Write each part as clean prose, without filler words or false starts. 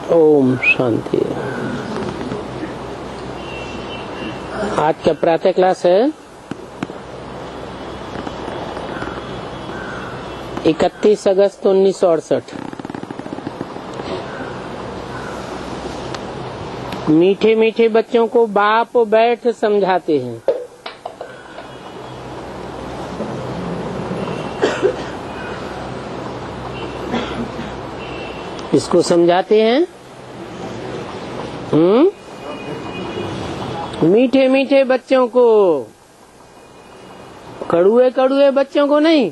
ओम शांति। आज का प्रातः क्लास है 31 अगस्त 1968। मीठे मीठे बच्चों को बाप बैठ समझाते हैं। इसको समझाते हैं। मीठे मीठे बच्चों को, कड़ुए कड़ुए बच्चों को नहीं।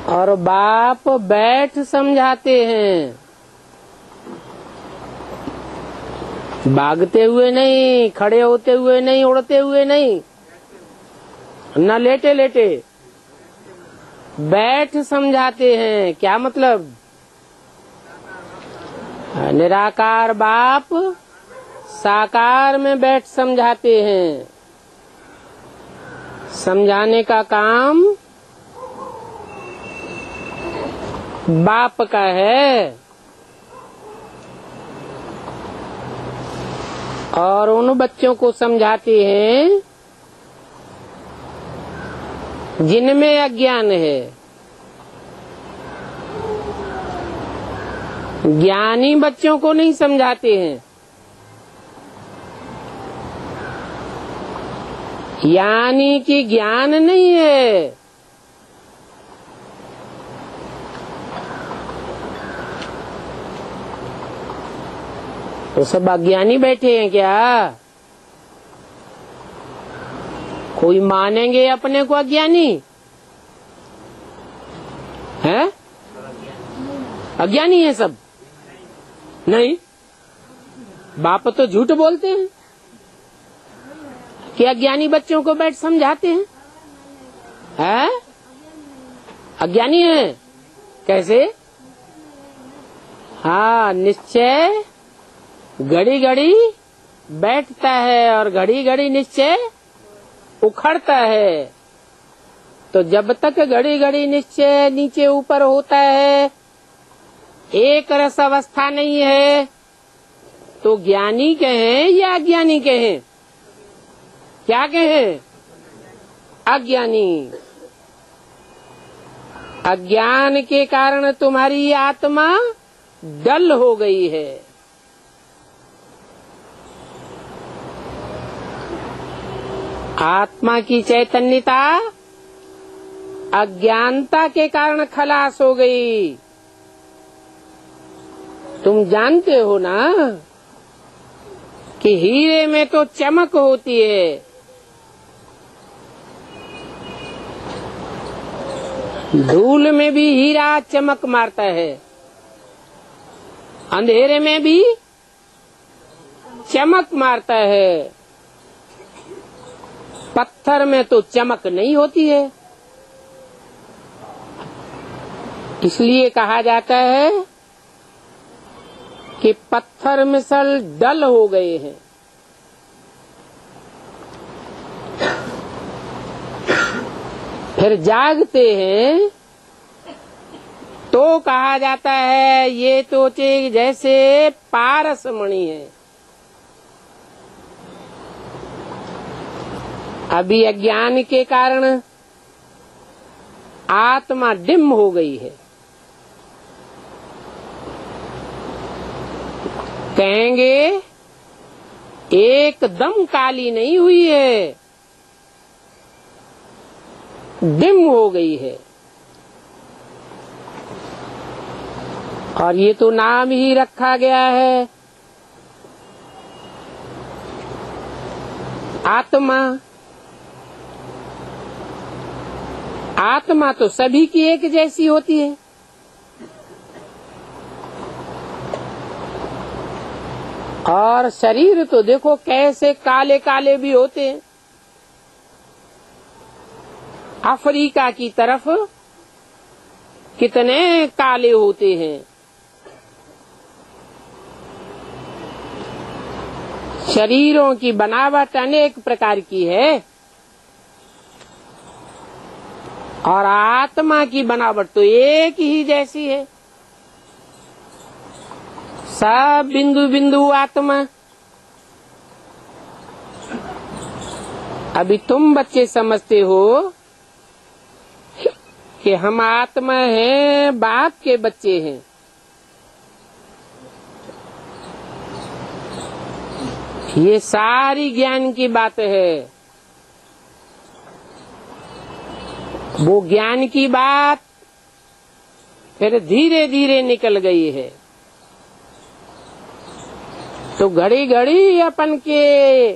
और बाप बैठ समझाते हैं, भागते हुए नहीं, खड़े होते हुए नहीं, उड़ते हुए नहीं, न लेटे लेटे, बैठ समझाते हैं। क्या मतलब? निराकार बाप साकार में बैठ समझाते हैं। समझाने का काम बाप का है। और उन बच्चों को समझाते हैं जिनमें अज्ञान है। ज्ञानी बच्चों को नहीं समझाते हैं। यानी कि ज्ञान नहीं है, तो सब अज्ञानी बैठे हैं क्या? कोई मानेंगे अपने को अज्ञानी है? अज्ञानी है सब? नहीं। बाप तो झूठ बोलते हैं कि अज्ञानी बच्चों को बैठ समझाते हैं। है? अज्ञानी है कैसे? हाँ, निश्चय घड़ी घड़ी बैठता है और घड़ी घड़ी निश्चय उखड़ता है। तो जब तक घड़ी घड़ी निश्चय नीचे ऊपर होता है, एक रस अवस्था नहीं है, तो ज्ञानी कहें या अज्ञानी कहें? क्या कहें? अज्ञानी। अज्ञान के कारण तुम्हारी आत्मा डल हो गई है। आत्मा की चैतन्यता अज्ञानता के कारण खलास हो गई। तुम जानते हो ना कि हीरे में तो चमक होती है, धूल में भी हीरा चमक मारता है, अंधेरे में भी चमक मारता है। पत्थर में तो चमक नहीं होती है। इसलिए कहा जाता है कि पत्थर मिसल डल हो गए हैं। फिर जागते हैं तो कहा जाता है ये तो जैसे पारस मणि है। अभी अज्ञान के कारण आत्मा डिम हो गई है। कहेंगे एकदम काली नहीं हुई है, डिम हो गई है। और ये तो नाम ही रखा गया है आत्मा। आत्मा तो सभी की एक जैसी होती है। और शरीर तो देखो कैसे काले काले भी होते हैं। अफ्रीका की तरफ कितने काले होते हैं। शरीरों की बनावट अनेक प्रकार की है और आत्मा की बनावट तो एक ही जैसी है। सब बिंदु बिंदु आत्मा। अभी तुम बच्चे समझते हो कि हम आत्मा हैं, बाप के बच्चे हैं। ये सारी ज्ञान की बात है। वो ज्ञान की बात फिर धीरे धीरे निकल गई है। तो घड़ी घड़ी अपन के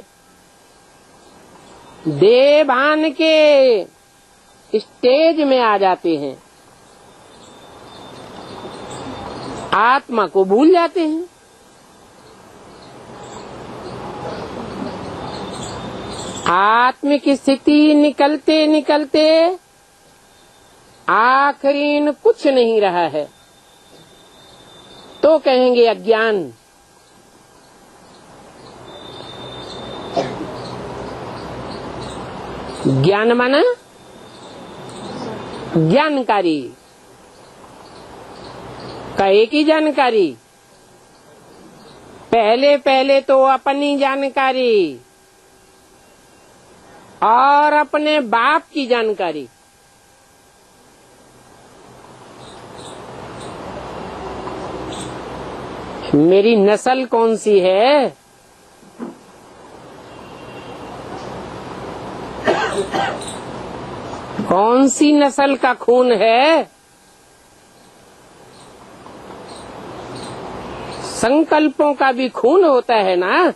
देह भान के स्टेज में आ जाते हैं, आत्मा को भूल जाते हैं। आत्मिक स्थिति निकलते निकलते आखिरी कुछ नहीं रहा है तो कहेंगे अज्ञान। ज्ञान माना जानकारी, कहे की जानकारी। पहले पहले तो अपनी जानकारी और अपने बाप की जानकारी। मेरी नस्ल कौन सी है, कौन सी नस्ल का खून है, संकल्पों का भी खून होता है ना।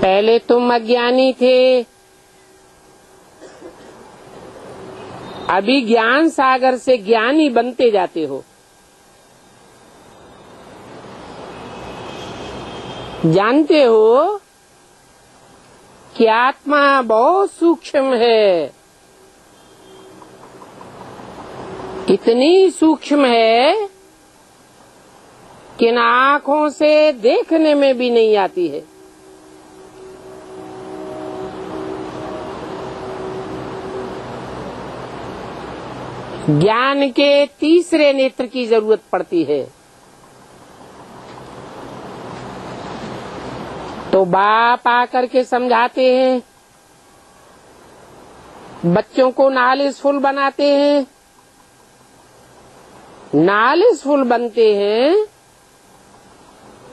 पहले तुम अज्ञानी थे, अभी ज्ञान सागर से ज्ञानी बनते जाते हो। जानते हो कि आत्मा बहुत सूक्ष्म है, इतनी सूक्ष्म है कि इन आँखों से देखने में भी नहीं आती है। ज्ञान के तीसरे नेत्र की जरूरत पड़ती है। तो बाप आकर के समझाते हैं, बच्चों को नॉलेजफुल बनाते हैं। नॉलेजफुल बनते हैं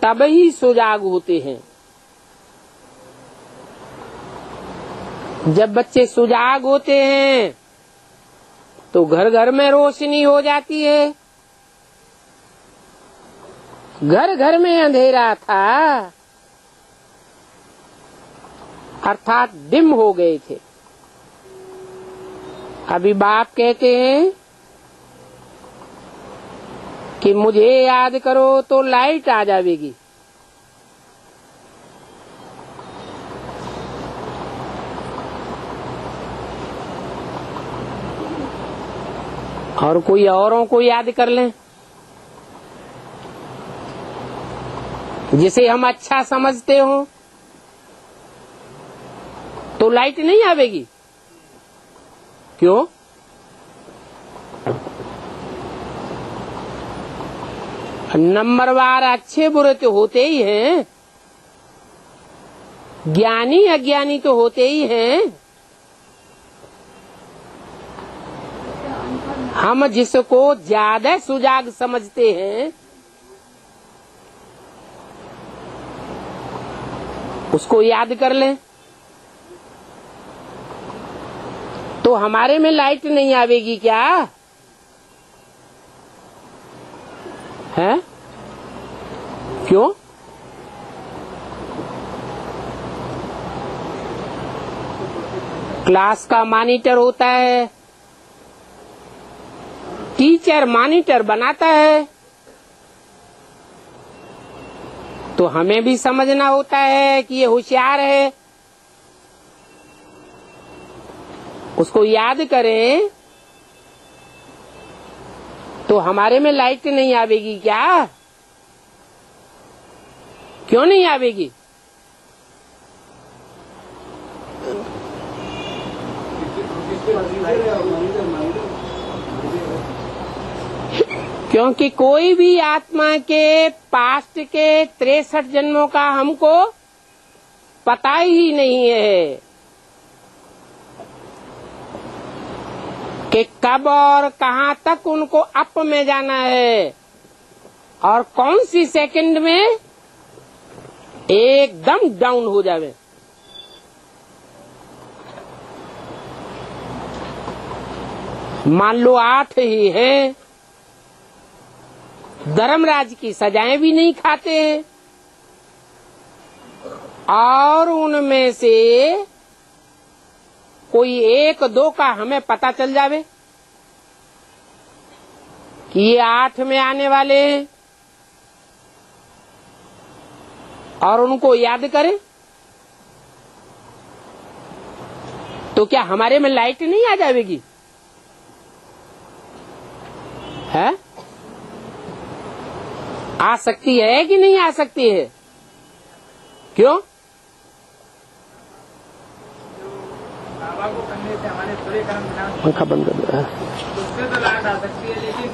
तब ही सुजाग होते हैं। जब बच्चे सुजाग होते हैं तो घर घर में रोशनी हो जाती है। घर घर में अंधेरा था, अर्थात डिम हो गए थे। अभी बाप कहते हैं कि मुझे याद करो तो लाइट आ जाएगी। और कोई औरों को याद कर लें जिसे हम अच्छा समझते हो तो लाइट नहीं आवेगी। क्यों? नंबरवार अच्छे बुरे तो होते ही हैं, ज्ञानी अज्ञानी तो होते ही हैं। हम जिसको ज्यादा सुजाग समझते हैं उसको याद कर लें तो हमारे में लाइट नहीं आवेगी क्या है? क्यों? क्लास का मॉनिटर होता है, टीचर मॉनिटर बनाता है, तो हमें भी समझना होता है कि ये होशियार है, उसको याद करें तो हमारे में लाइट नहीं आवेगी क्या? क्यों नहीं आवेगी? क्योंकि कोई भी आत्मा के पास्ट के 63 जन्मों का हमको पता ही नहीं है कि कब और कहाँ तक उनको अप में जाना है और कौन सी सेकंड में एकदम डाउन हो जावे। मान लो 8 ही हैं, धर्मराज की सजाएं भी नहीं खाते हैं और उनमें से कोई 1-2 का हमें पता चल जावे कि ये 8 में आने वाले हैं और उनको याद करें, तो क्या हमारे में लाइट नहीं आ जाएगी? है आ सकती है कि नहीं आ सकती है? क्यों? बाबा को करने से हमारे थोड़े कर्म पंखा बंद कर दो। उससे तो लाट आ सकती है, लेकिन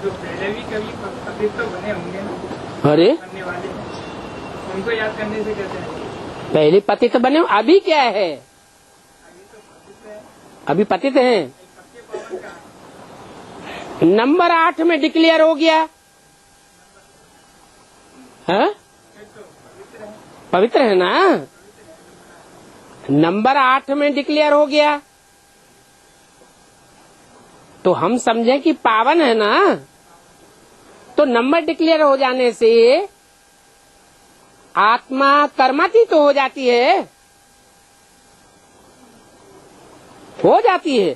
जो पहले भी कभी पतित तो बने होंगे ना, अरे करने वाले उनको याद करने से कैसे है? पहले पतित बने, अभी क्या है? अभी तो पतित है, अभी पतित हैं। सबके पावन का नंबर 8 में डिक्लेयर हो गया है, तो पवित्र है। पवित्र है ना। नंबर 8 में डिक्लेयर हो गया तो हम समझे कि पावन है ना। तो नंबर डिक्लेयर हो जाने से आत्मा कर्मातीत तो हो जाती है, हो जाती है।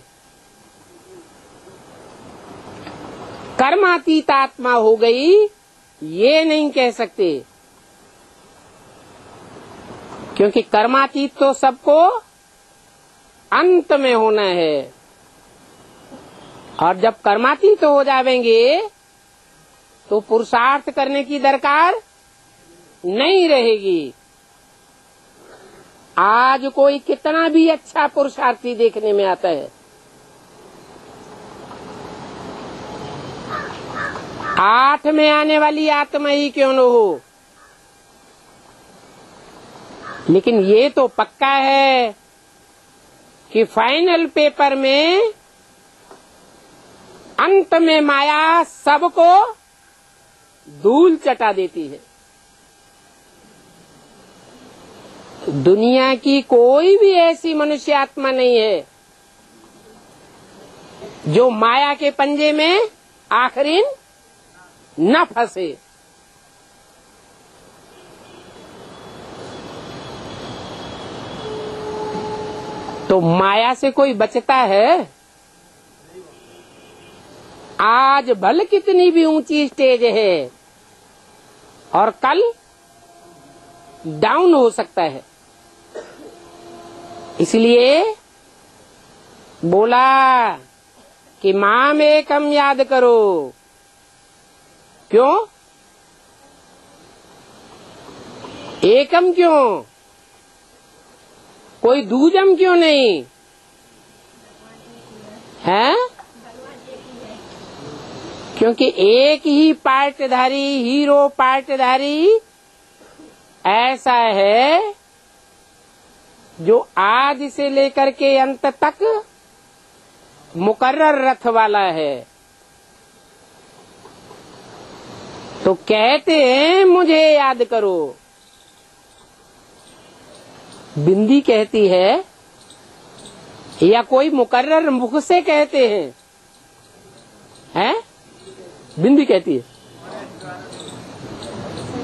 कर्मातीत आत्मा हो गई ये नहीं कह सकते, क्योंकि कर्मातीत तो सबको अंत में होना है और जब कर्मातीत हो जाएंगे तो पुरुषार्थ करने की दरकार नहीं रहेगी। आज कोई कितना भी अच्छा पुरुषार्थी देखने में आता है, 8 में आने वाली आत्मा ही क्यों न हो, लेकिन ये तो पक्का है कि फाइनल पेपर में अंत में माया सबको धूल चटा देती है। दुनिया की कोई भी ऐसी मनुष्य आत्मा नहीं है जो माया के पंजे में आखिरी न फंसे। तो माया से कोई बचता है? आज भले कितनी भी ऊंची स्टेज है और कल डाउन हो सकता है। इसलिए बोला कि माम एकम याद करो। क्यों एकम? क्यों कोई दूजम क्यों नहीं है? क्योंकि एक ही पार्टधारी, हीरो पार्टधारी ऐसा है जो आज से लेकर के अंत तक मुकर्रर रथ वाला है। तो कहते हैं मुझे याद करो। बिंदी कहती है या कोई मुकर्रर मुख से कहते हैं? हैं? बिंदी कहती है।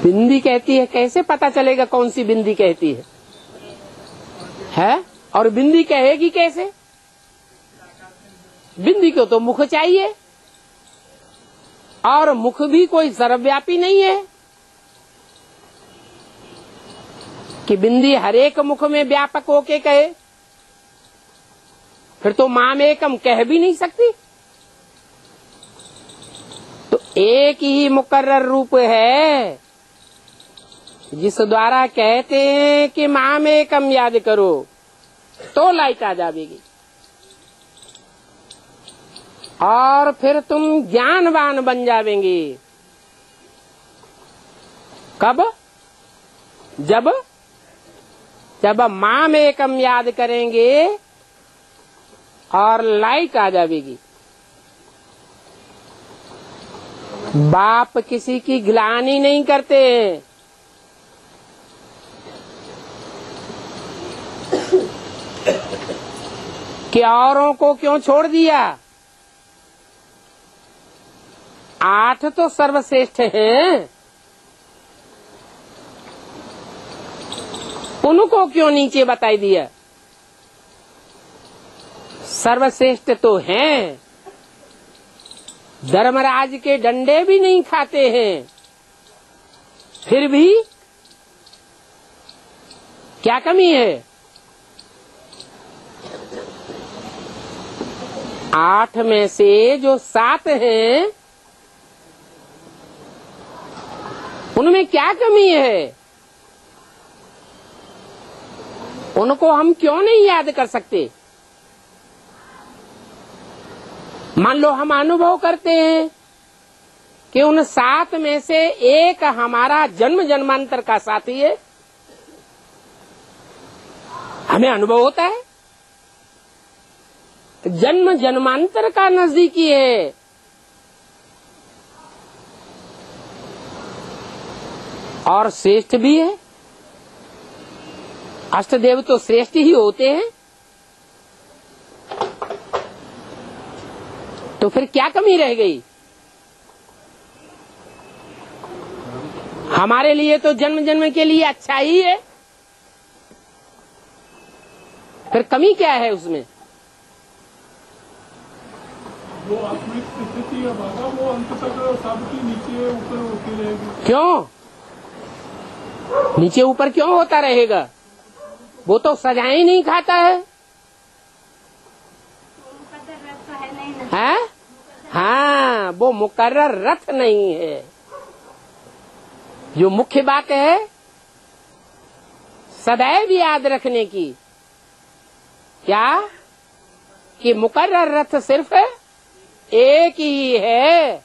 बिंदी कहती है, कैसे पता चलेगा कौन सी बिंदी कहती है? है? और बिंदी कहेगी कैसे? बिंदी को तो मुख चाहिए और मुख भी कोई सर्वव्यापी नहीं है कि बिंदी हर एक मुख में व्यापक होके कहे। फिर तो माम एकम कह भी नहीं सकती। तो एक ही मुकर्रर रूप है जिस द्वारा कहते हैं कि माम एकम याद करो तो लाइट आ जाएगी। और फिर तुम ज्ञानवान बन जावेंगे। कब? जब माम एकम याद करेंगे और लाइट आ जाएगी। बाप किसी की ग्लानि नहीं करते हैं। कि औरों को क्यों छोड़ दिया? 8 तो सर्वश्रेष्ठ हैं, उनको क्यों नीचे बताई दिया? सर्वश्रेष्ठ तो हैं, धर्मराज के डंडे भी नहीं खाते हैं, फिर भी क्या कमी है? 8 में से जो 7 हैं उनमें क्या कमी है? उनको हम क्यों नहीं याद कर सकते? मान लो हम अनुभव करते हैं कि उन 7 में से एक हमारा जन्म जन्मांतर का साथी है, हमें अनुभव होता है, जन्म जन्मांतर का नजदीकी है। और श्रेष्ठ भी है। अष्टदेव तो श्रेष्ठ ही होते हैं, तो फिर क्या कमी रह गई? हमारे लिए तो जन्म जन्म के लिए अच्छा ही है, फिर कमी क्या है उसमें? वो आत्मिक स्थिति है बाबा, वो अंत तक सबकी नीचे ऊपर होती रहेगी। क्यों नीचे ऊपर क्यों होता रहेगा? वो तो सजाएं ही नहीं खाता है। है? हाँ, वो मुकर्रर रथ नहीं है। जो मुख्य बात है सदैव याद रखने की, क्या कि मुकर्रर रथ सिर्फ एक ही है,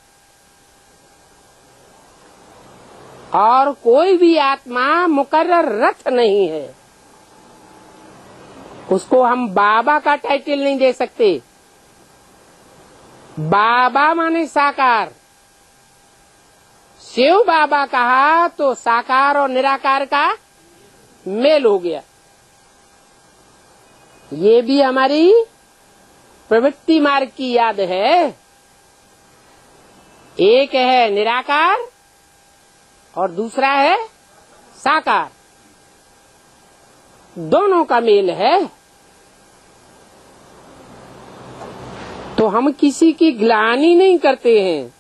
और कोई भी आत्मा मुकर्रर रथ नहीं है। उसको हम बाबा का टाइटल नहीं दे सकते। बाबा माने साकार, शिव बाबा कहा तो साकार और निराकार का मेल हो गया। ये भी हमारी प्रवृत्ति मार्ग की याद है। एक है निराकार और दूसरा है साकार, दोनों का मेल है। तो हम किसी की ग्लानि नहीं करते हैं।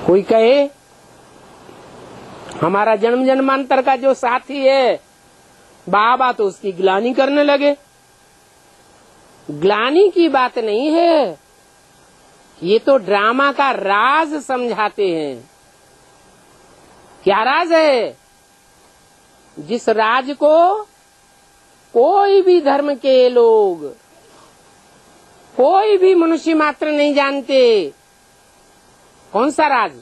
कोई कहे हमारा जन्म जन्मांतर का जो साथी है बाबा, तो उसकी ग्लानि करने लगे। ग्लानि की बात नहीं है, ये तो ड्रामा का राज समझाते हैं। क्या राज है? जिस राज को कोई भी धर्म के लोग, कोई भी मनुष्य मात्र नहीं जानते। कौन सा राज?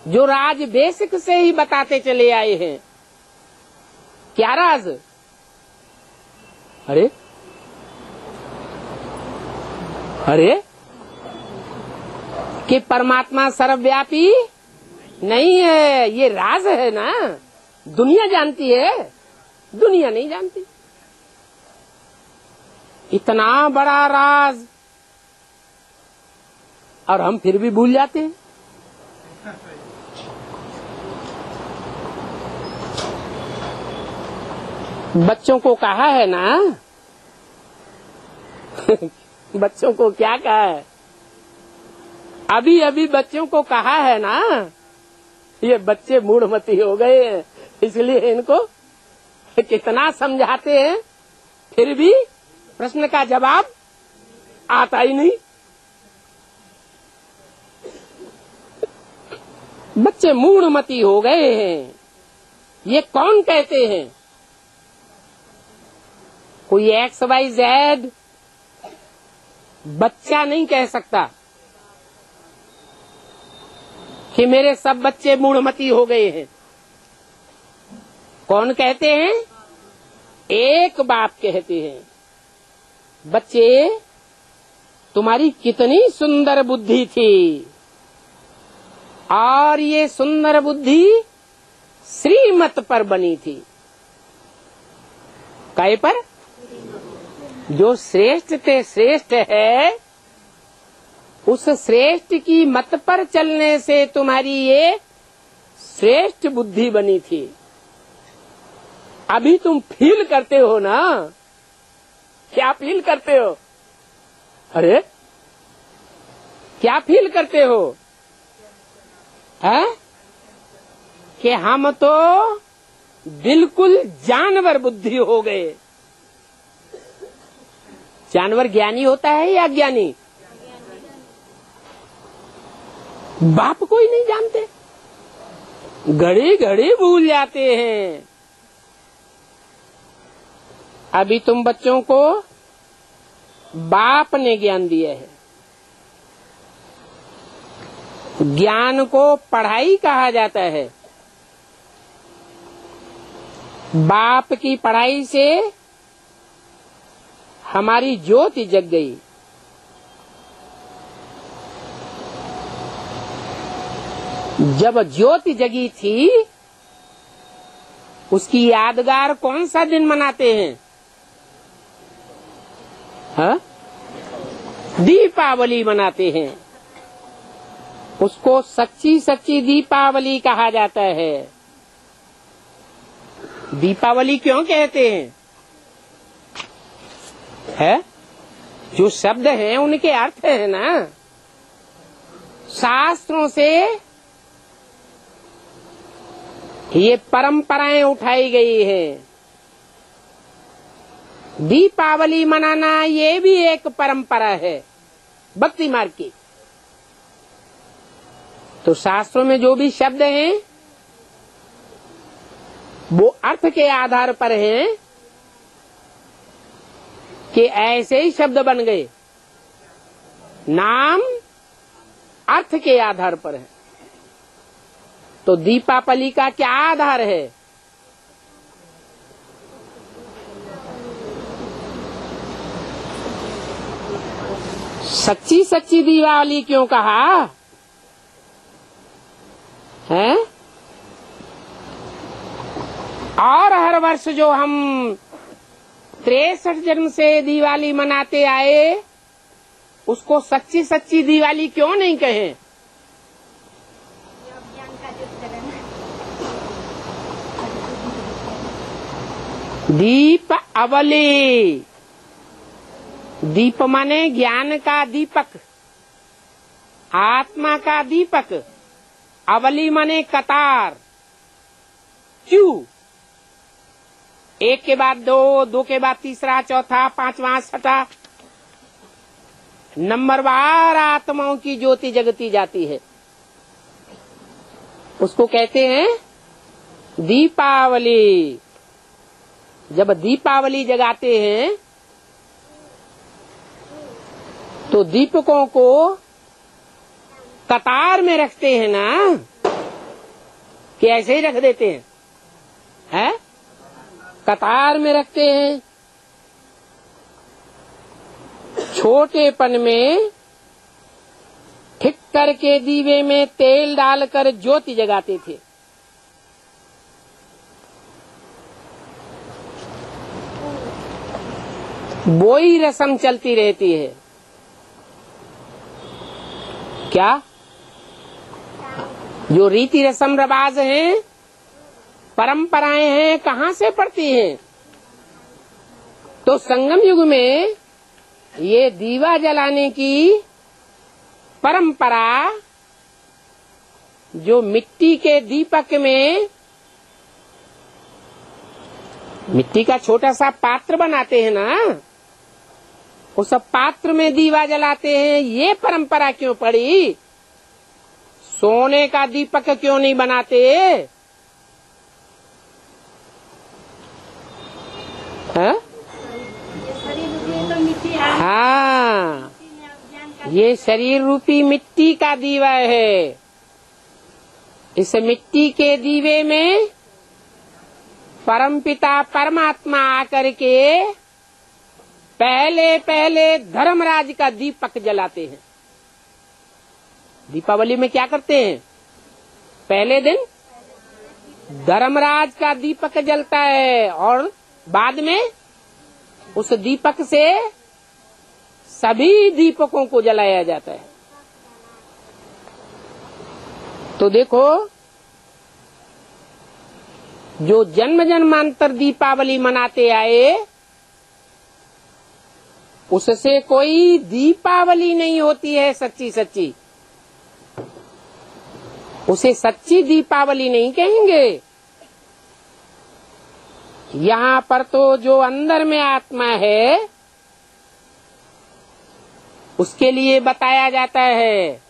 जो राज बेसिक से ही बताते चले आए हैं। क्या राज? अरे कि परमात्मा सर्वव्यापी नहीं है, ये राज है ना। दुनिया जानती है, दुनिया नहीं जानती। इतना बड़ा राज, और हम फिर भी भूल जाते हैं। बच्चों को कहा है ना बच्चों को क्या कहा है? अभी अभी बच्चों को कहा है ना, ये बच्चे मूढ़मती हो गए हैं, इसलिए इनको कितना समझाते हैं, फिर भी प्रश्न का जवाब आता ही नहीं। बच्चे मूढ़मती हो गए हैं, ये कौन कहते हैं? कोई XYZ बच्चा नहीं कह सकता कि मेरे सब बच्चे मूढ़मती हो गए हैं। कौन कहते हैं? एक बाप कहते हैं, बच्चे तुम्हारी कितनी सुंदर बुद्धि थी, और ये सुंदर बुद्धि श्रीमत पर बनी थी। काय पर? जो श्रेष्ठ ते श्रेष्ठ है, उस श्रेष्ठ की मत पर चलने से तुम्हारी ये श्रेष्ठ बुद्धि बनी थी। अभी तुम फील करते हो ना? क्या फील करते हो? अरे क्या फील करते हो? है कि हम तो बिल्कुल जानवर बुद्धि हो गए। जानवर ज्ञानी होता है या अज्ञानी? बाप को ही नहीं जानते, घड़ी घड़ी भूल जाते हैं। अभी तुम बच्चों को बाप ने ज्ञान दिया है। ज्ञान को पढ़ाई कहा जाता है। बाप की पढ़ाई से हमारी ज्योति जग गई। जब ज्योति जगी थी, उसकी यादगार कौन सा दिन मनाते हैं? हाँ? दीपावली मनाते हैं। उसको सच्ची सच्ची दीपावली कहा जाता है। दीपावली क्यों कहते हैं? है? जो शब्द हैं उनके अर्थ है ना। शास्त्रों से ये परंपराएं उठाई गई हैं। दीपावली मनाना ये भी एक परंपरा है भक्ति मार्ग की। तो शास्त्रों में जो भी शब्द हैं वो अर्थ के आधार पर हैं कि ऐसे ही शब्द बन गए। नाम अर्थ के आधार पर है। तो दीपावली का क्या आधार है? सच्ची सच्ची दीपावली क्यों कहा है? और हर वर्ष जो हम 63 जन्म से दिवाली मनाते आए, उसको सच्ची सच्ची दिवाली क्यों नहीं कहें? दीप अवली, दीप माने ज्ञान का दीपक, आत्मा का दीपक। अवली माने कतार, क्यों? एक के बाद दो, दो के बाद तीसरा, चौथा, पांचवा, छठा, नंबरवार आत्माओं की ज्योति जगती जाती है। उसको कहते हैं दीपावली। जब दीपावली जगाते हैं तो दीपकों को कतार में रखते हैं ना, कि ऐसे ही रख देते हैं? है? कतार में रखते हैं। छोटेपन में ठीक करके दीवे में तेल डालकर ज्योति जगाते थे। वो ही रस्म चलती रहती है। क्या? जो रीति रस्म रिवाज हैं, परंपराएं हैं, कहाँ से पड़ती हैं? तो संगम युग में ये दीवा जलाने की परंपरा, जो मिट्टी के दीपक में मिट्टी का छोटा सा पात्र बनाते हैं ना, उस पात्र में दीवा जलाते हैं। ये परंपरा क्यों पड़ी? सोने का दीपक क्यों नहीं बनाते? है? ये शरीर रूपी मिट्टी का दीवा है। इस मिट्टी के दीवे में परमपिता परमात्मा आकर के पहले पहले धर्मराज का दीपक जलाते हैं। दीपावली में क्या करते हैं? पहले दिन धर्मराज का दीपक जलता है और बाद में उस दीपक से सभी दीपकों को जलाया जाता है। तो देखो, जो जन्म जन्मांतर दीपावली मनाते आए उससे कोई दीपावली नहीं होती है सच्ची सच्ची। उसे सच्ची दीपावली नहीं कहेंगे। यहाँ पर तो जो अंदर में आत्मा है उसके लिए बताया जाता है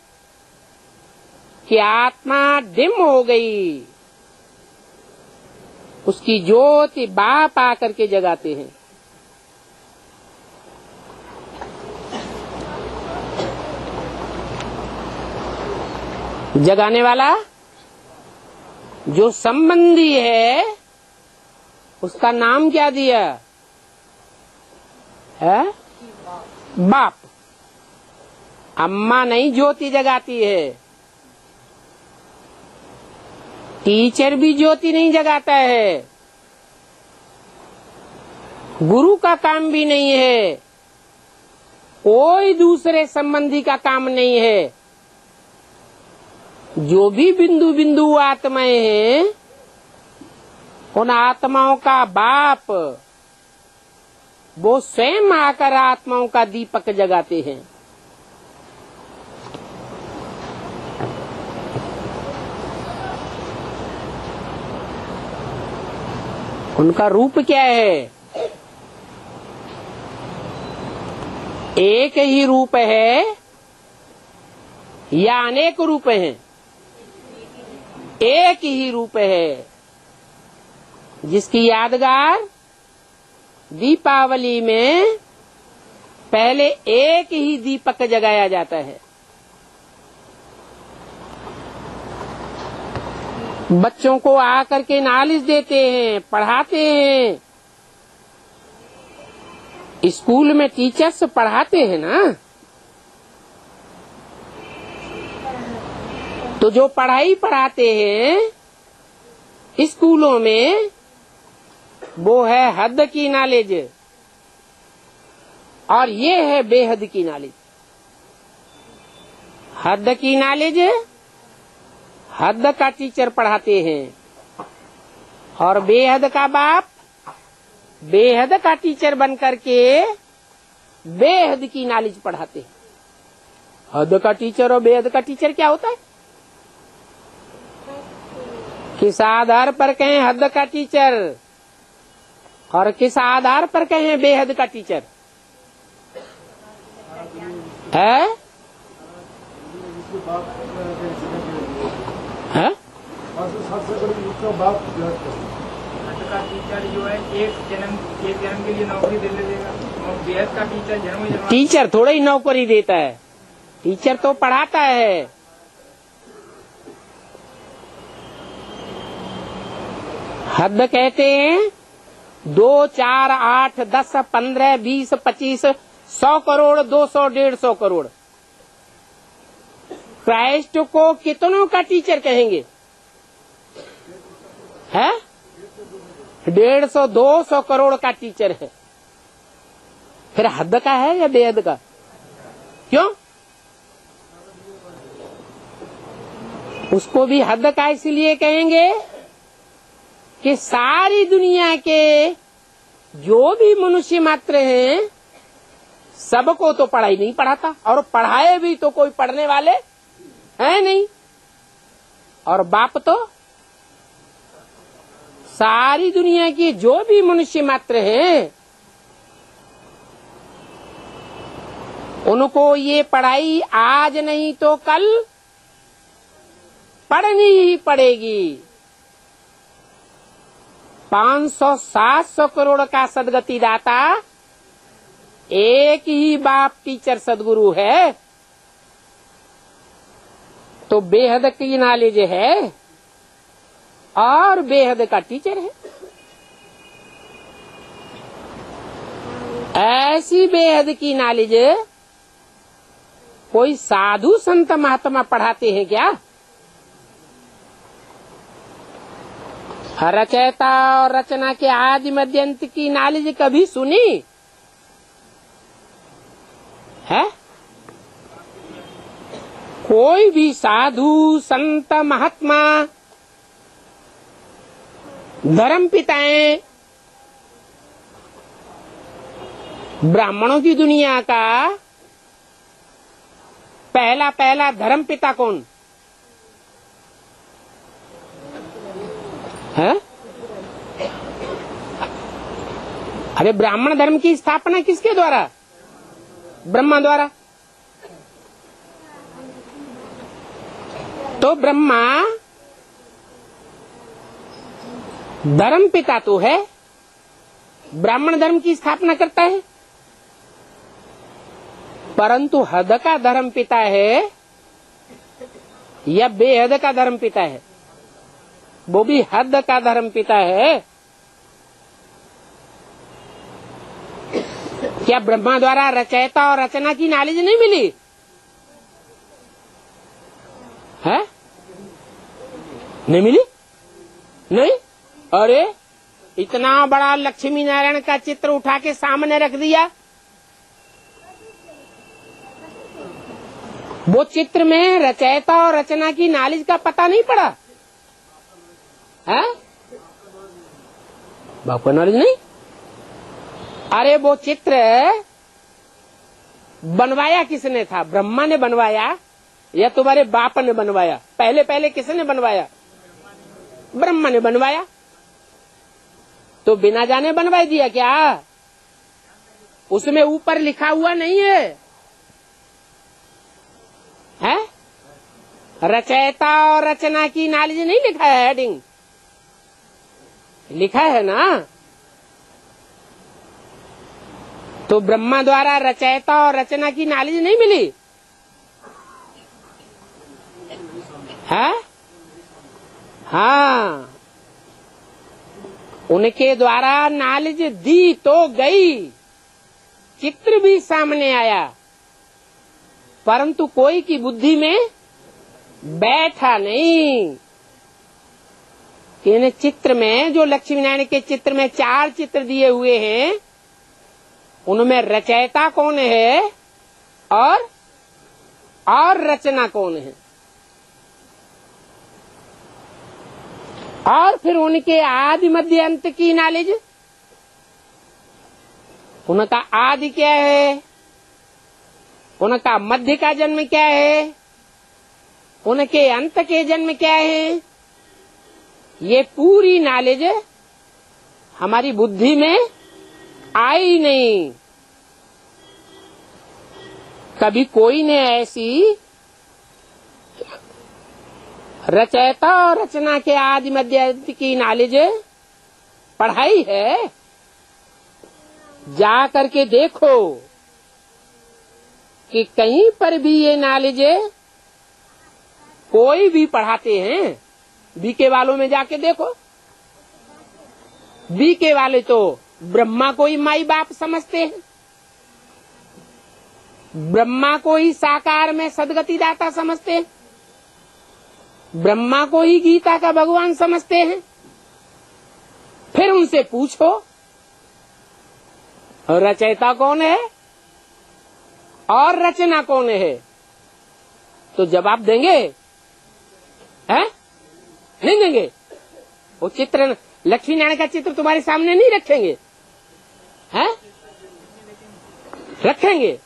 कि आत्मा डिम हो गई, उसकी ज्योति बाप आकर के जगाते हैं। जगाने वाला जो संबंधी है उसका नाम क्या दिया है? बाप। अम्मा नहीं ज्योति जगाती है, टीचर भी ज्योति नहीं जगाता है, गुरु का काम भी नहीं है, कोई दूसरे संबंधी का काम नहीं है। जो भी बिंदु बिंदु आत्माएं हैं उन आत्माओं का बाप वो स्वयं आकर आत्माओं का दीपक जगाते हैं। उनका रूप क्या है? एक ही रूप है या अनेक रूप हैं? एक ही रूप है, जिसकी यादगार दीपावली में पहले एक ही दीपक जगाया जाता है। बच्चों को आकर के नॉलेज देते हैं, पढ़ाते हैं। स्कूल में टीचर्स पढ़ाते हैं ना, तो जो पढ़ाई पढ़ाते हैं स्कूलों में वो है हद की नॉलेज और ये है बेहद की नॉलेज। हद की नॉलेज हद का टीचर पढ़ाते हैं और बेहद का बाप बेहद का टीचर बनकर के बेहद की नॉलेज पढ़ाते हैं। हद का टीचर और बेहद का टीचर क्या होता है? किस आधार पर कहें हद का टीचर और किस आधार पर कहें बेहद का टीचर है? है? हद का टीचर जो है एक जन्म के लिए नौकरी दे देगा और बेहद का टीचर जन्म टीचर थोड़ा ही नौकरी देता है, टीचर तो पढ़ाता है। हद कहते हैं 2, 4, 8, 10, 15, 20, 25, 100 करोड़, 200, 150 करोड़। क्राइस्ट को कितनों का टीचर कहेंगे? है 150, 200 करोड़ का टीचर है। फिर हद का है या बेहद का? क्यों? उसको भी हद का इसलिए कहेंगे कि सारी दुनिया के जो भी मनुष्य मात्र हैं सबको तो पढ़ाई नहीं पढ़ाता और पढ़ाए भी तो कोई पढ़ने वाले है नहीं। और बाप तो सारी दुनिया की जो भी मनुष्य मात्र हैं उनको ये पढ़ाई आज नहीं तो कल पढ़नी ही पड़ेगी। 500-700 करोड़ का सदगति दाता एक ही बाप टीचर सदगुरु है तो बेहद की नॉलेज है और बेहद का टीचर है। ऐसी बेहद की नॉलेज कोई साधु संत महात्मा पढ़ाते हैं क्या? रचयिता और रचना के आदि मध्य अंत की नॉलेज कभी सुनी है? कोई भी साधु संत महात्मा धर्म पिताएं ब्राह्मणों की दुनिया का पहला धर्म पिता कौन है? अरे ब्राह्मण धर्म की स्थापना किसके द्वारा? ब्रह्मा द्वारा। तो ब्रह्मा धर्म पिता तो है, ब्राह्मण धर्म की स्थापना करता है, परंतु हद का धर्म पिता है या बेहद का धर्म पिता है? वो भी हद का धर्म पिता है। क्या ब्रह्मा द्वारा रचयिता और रचना की नॉलेज नहीं मिली है? नहीं मिली? नहीं? अरे इतना बड़ा लक्ष्मी नारायण का चित्र उठा के सामने रख दिया, वो चित्र में रचयिता और रचना की नॉलेज का पता नहीं पड़ा है? बाप को नॉलेज नहीं? अरे वो चित्र बनवाया किसने था? ब्रह्मा ने बनवाया या तुम्हारे बाप ने बनवाया? पहले किसने बनवाया? ब्रह्मा ने बनवाया। तो बिना जाने बनवाई दिया क्या? उसमें ऊपर लिखा हुआ नहीं है, है? रचयिता और रचना की नॉलेज नहीं लिखा है, हेडिंग लिखा है ना। तो ब्रह्मा द्वारा रचयिता और रचना की नॉलेज नहीं मिली है? हाँ, उनके द्वारा नॉलेज दी तो गई, चित्र भी सामने आया, परंतु कोई की बुद्धि में बैठा नहीं कि इन चित्र में, जो लक्ष्मी नारायण के चित्र में 4 चित्र दिए हुए हैं, उनमें रचयिता कौन है और रचना कौन है, और फिर उनके आदि मध्य अंत की नॉलेज। उनका आदि क्या है, उनका मध्य का जन्म क्या है, उनके अंत के जन्म क्या है, ये पूरी नॉलेज हमारी बुद्धि में आई नहीं। कभी कोई ने ऐसी रचयिता और रचना के आदि मध्य अंत की नॉलेज पढ़ाई है? जा करके देखो कि कहीं पर भी ये नॉलेज कोई भी पढ़ाते हैं। बीके वालों में जाके देखो, बीके वाले तो ब्रह्मा को ही माई बाप समझते हैं, ब्रह्मा को ही साकार में सदगति दाता समझते हैं, ब्रह्मा को ही गीता का भगवान समझते हैं। फिर उनसे पूछो रचयिता कौन है और रचना कौन है, तो जवाब देंगे? हैं? नहीं देंगे। वो चित्र, लक्ष्मी नारायण का चित्र तुम्हारे सामने नहीं रखेंगे, हैं? रखेंगे।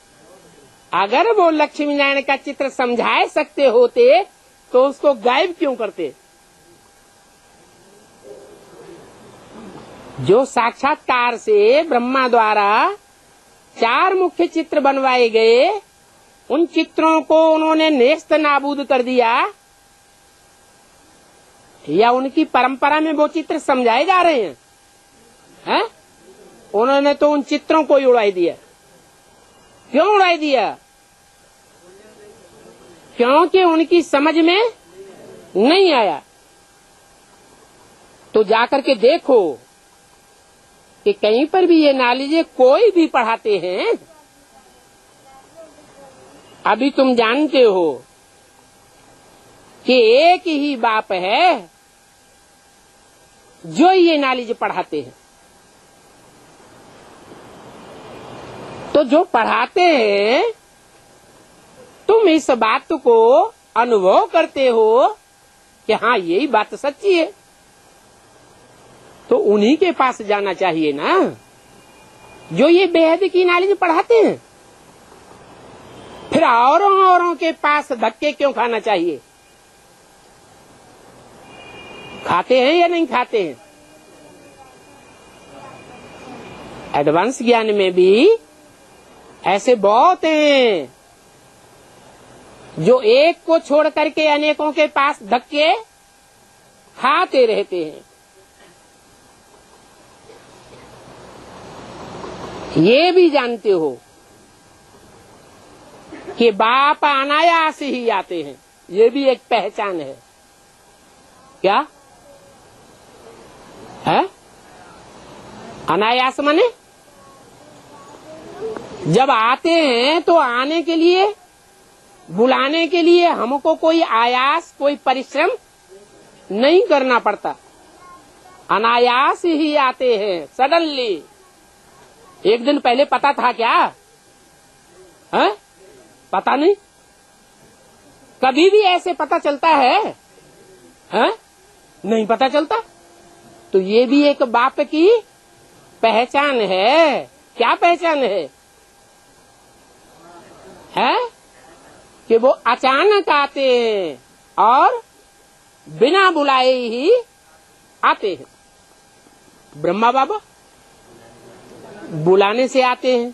अगर वो लक्ष्मी नारायण का चित्र समझा सकते होते तो उसको गायब क्यों करते? जो साक्षात्कार से ब्रह्मा द्वारा 4 मुख्य चित्र बनवाए गए, उन चित्रों को उन्होंने नेस्त नाबूद कर दिया, या उनकी परंपरा में वो चित्र समझाए जा रहे हैं, हैं? उन्होंने तो उन चित्रों को ही उड़ाई दिया। क्यों उड़ाई दिया क्योंकि उनकी समझ में नहीं आया। तो जाकर के देखो कि कहीं पर भी ये नॉलेज कोई भी पढ़ाते हैं। अभी तुम जानते हो कि एक ही बाप है जो ये नॉलेज पढ़ाते हैं। तो जो पढ़ाते हैं, तुम इस बात को अनुभव करते हो कि हाँ यही बात सच्ची है, तो उन्हीं के पास जाना चाहिए ना, जो ये बेहद की नॉलेज पढ़ाते हैं। फिर औरों के पास धक्के क्यों खाना चाहिए? खाते हैं या नहीं खाते हैं? एडवांस ज्ञान में भी ऐसे बहुत हैं जो एक को छोड़ करके अनेकों के पास धक्के खाते रहते हैं। ये भी जानते हो कि बाप अनायास ही आते हैं, ये भी एक पहचान है। क्या है अनायास? माने जब आते हैं तो आने के लिए, बुलाने के लिए हमको कोई आयास, कोई परिश्रम नहीं करना पड़ता, अनायास ही आते हैं सडनली। एक दिन पहले पता था क्या? है? पता नहीं। कभी भी ऐसे पता चलता है? नहीं पता चलता। तो ये भी एक बाप की पहचान है। क्या पहचान है? कि वो अचानक आते हैं और बिना बुलाए ही आते हैं। ब्रह्मा बाबा बुलाने से आते हैं,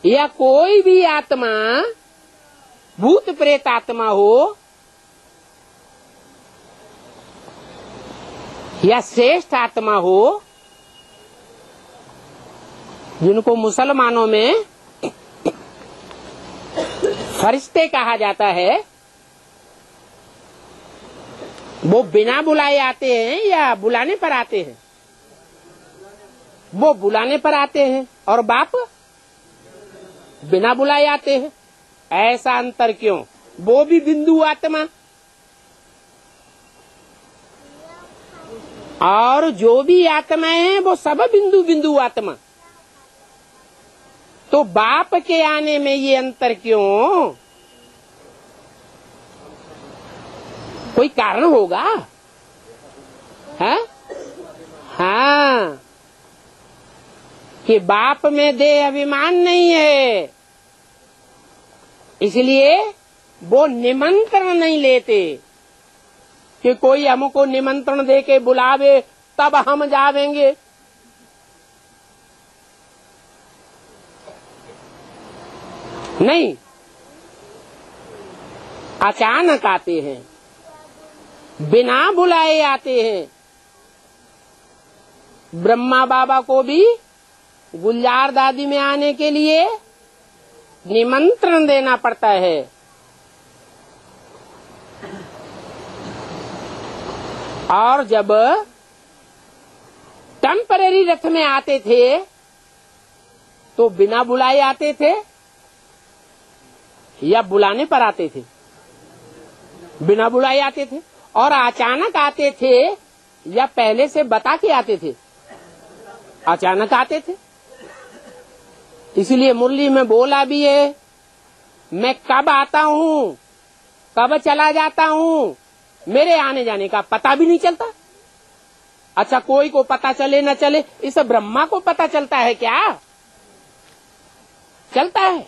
या कोई भी आत्मा, भूत प्रेत आत्मा हो या श्रेष्ठ आत्मा हो, जिनको मुसलमानों में फरिश्ते कहा जाता है, वो बिना बुलाए आते हैं या बुलाने पर आते हैं? वो बुलाने पर आते हैं और बाप बिना बुलाए आते हैं। ऐसा अंतर क्यों? वो भी बिंदु आत्मा और जो भी आत्मा है वो सब बिंदु बिंदु आत्मा। तो बाप के आने में ये अंतर क्यों? कोई कारण होगा? है? हाँ, कि बाप में देह अभिमान नहीं है, इसलिए वो निमंत्रण नहीं लेते कि कोई हमको निमंत्रण दे के बुलावे तब हम जावेंगे। नहीं, अचानक आते हैं, बिना बुलाए आते हैं। ब्रह्मा बाबा को भी गुलजार दादी में आने के लिए निमंत्रण देना पड़ता है। और जब टेम्परेरी रथ में आते थे तो बिना बुलाए आते थे या बुलाने पर आते थे? बिना बुलाए आते थे। और अचानक आते थे या पहले से बता के आते थे? अचानक आते थे। इसलिए मुरली में बोला भी है, मैं कब आता हूँ, कब चला जाता हूँ, मेरे आने जाने का पता भी नहीं चलता। अच्छा, कोई को पता चले न चले, इस ब्रह्मा को पता चलता है क्या? चलता है।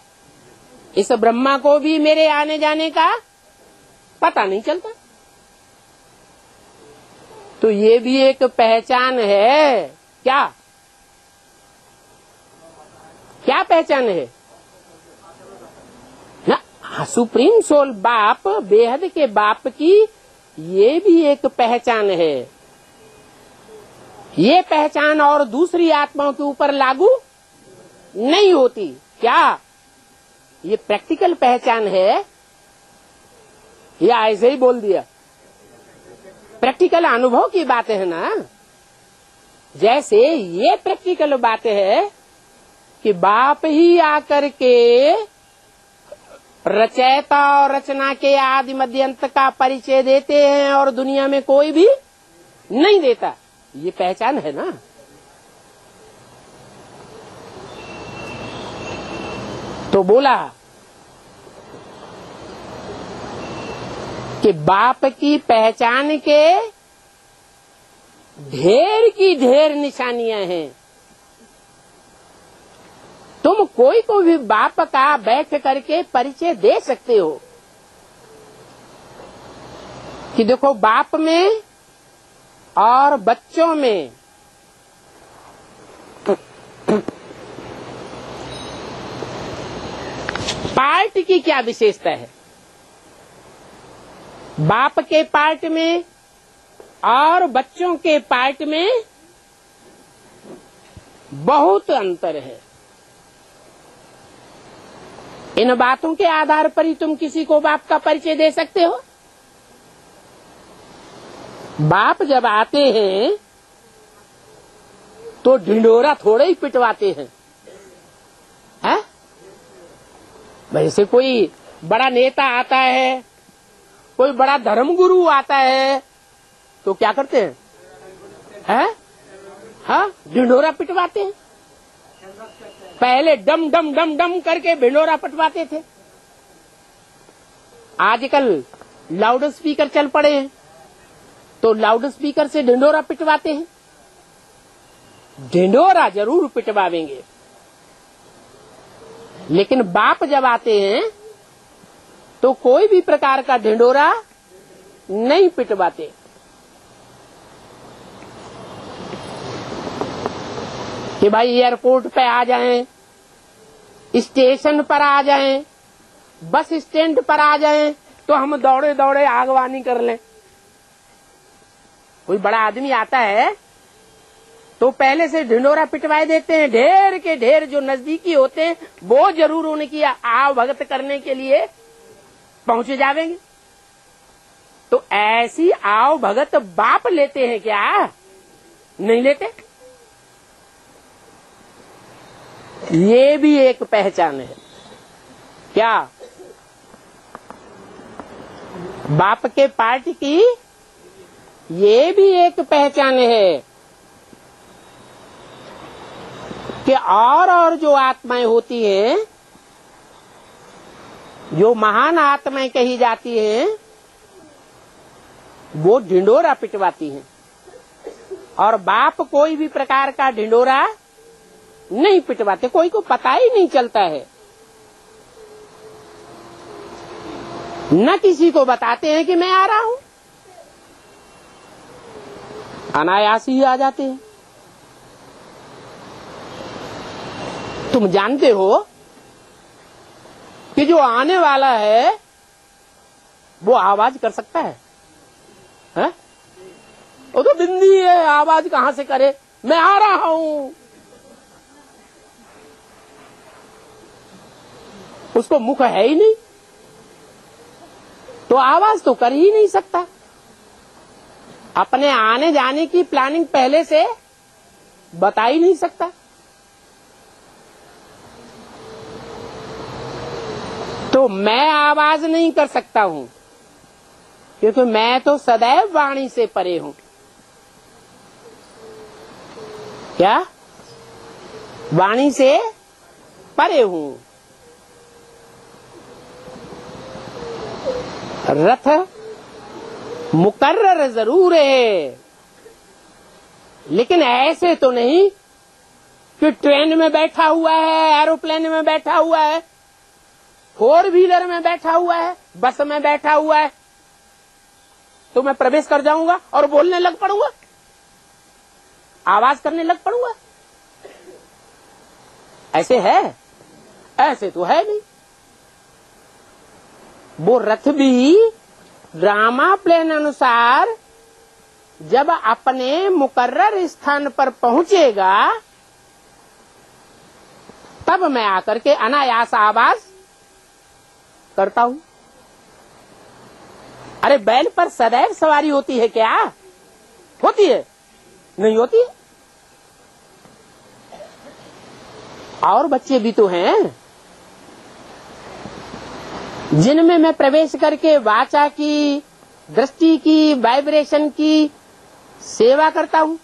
इस ब्रह्मा को भी मेरे आने जाने का पता नहीं चलता। तो ये भी एक पहचान है। क्या क्या पहचान है ना? सुप्रीम सोल बाप, बेहद के बाप की ये भी एक पहचान है। ये पहचान और दूसरी आत्माओं के ऊपर लागू नहीं होती। क्या ये प्रैक्टिकल पहचान है या ऐसे ही बोल दिया? प्रैक्टिकल अनुभव की बात है ना। जैसे ये प्रैक्टिकल बात है कि बाप ही आकर के रचयिता और रचना के आदि मध्य अंत का परिचय देते हैं और दुनिया में कोई भी नहीं देता, ये पहचान है ना। तो बोला कि बाप की पहचान के ढेर की ढेर निशानियां हैं। तुम कोई को भी बाप का बैठ करके परिचय दे सकते हो कि देखो बाप में और बच्चों में पार्ट की क्या विशेषता है। बाप के पार्ट में और बच्चों के पार्ट में बहुत अंतर है। इन बातों के आधार पर ही तुम किसी को बाप का परिचय दे सकते हो। बाप जब आते हैं तो ढिंढोरा थोड़े ही पिटवाते हैं, है? वैसे कोई बड़ा नेता आता है, कोई बड़ा धर्मगुरु आता है तो क्या करते हैं? हाँ, ढिंढोरा पिटवाते हैं। पहले डम डम डम डम करके ढिंढोरा पिटवाते थे। आजकल लाउड स्पीकर चल पड़े हैं तो लाउड स्पीकर से ढिंढोरा पिटवाते हैं। ढिंढोरा जरूर पिटवावेंगे, लेकिन बाप जब आते हैं तो कोई भी प्रकार का ढिंढोरा नहीं पिटवाते। कि भाई एयरपोर्ट पे आ जाएं, स्टेशन पर आ जाएं, बस स्टैंड पर आ जाएं तो हम दौड़े दौड़े आगवानी कर लें। कोई बड़ा आदमी आता है तो पहले से ढिंढोरा पिटवाए देते हैं। ढेर के ढेर जो नजदीकी होते हैं वो जरूर उनकी आव भगत करने के लिए पहुंचे जावेंगे। तो ऐसी आव भगत बाप लेते हैं क्या? नहीं लेते। ये भी एक पहचान है। क्या? बाप के पार्ट की ये भी एक पहचान है कि और जो आत्माएं होती हैं, जो महान आत्माएं कही जाती हैं, वो ढिंढोरा पिटवाती हैं और बाप कोई भी प्रकार का ढिंढोरा नहीं पिटवाते। कोई को पता ही नहीं चलता है, न किसी को बताते हैं कि मैं आ रहा हूं, अनायास ही आ जाते हैं। तुम जानते हो कि जो आने वाला है वो आवाज कर सकता है? वो तो बिंदी है, आवाज कहां से करे? मैं आ रहा हूं। उसको मुख है ही नहीं तो आवाज तो कर ही नहीं सकता। अपने आने जाने की प्लानिंग पहले से बता ही नहीं सकता। तो मैं आवाज नहीं कर सकता हूं क्योंकि मैं तो सदैव वाणी से परे हूं। क्या? वाणी से परे हूं। रथ मुकर्रर जरूर है, लेकिन ऐसे तो नहीं कि ट्रेन में बैठा हुआ है, एरोप्लेन में बैठा हुआ है, फोर व्हीलर में बैठा हुआ है, बस में बैठा हुआ है तो मैं प्रवेश कर जाऊंगा और बोलने लग पड़ूंगा, आवाज करने लग पड़ूंगा। ऐसे है? ऐसे तो है नहीं। वो रथ भी ड्रामा प्लान अनुसार जब अपने मुकर्रर स्थान पर पहुंचेगा तब मैं आकर के अनायास आवाज करता हूं। अरे बैल पर सदैव सवारी होती है क्या? होती है? नहीं होती है। और बच्चे भी तो हैं जिनमें मैं प्रवेश करके वाचा की, दृष्टि की, वाइब्रेशन की सेवा करता हूं।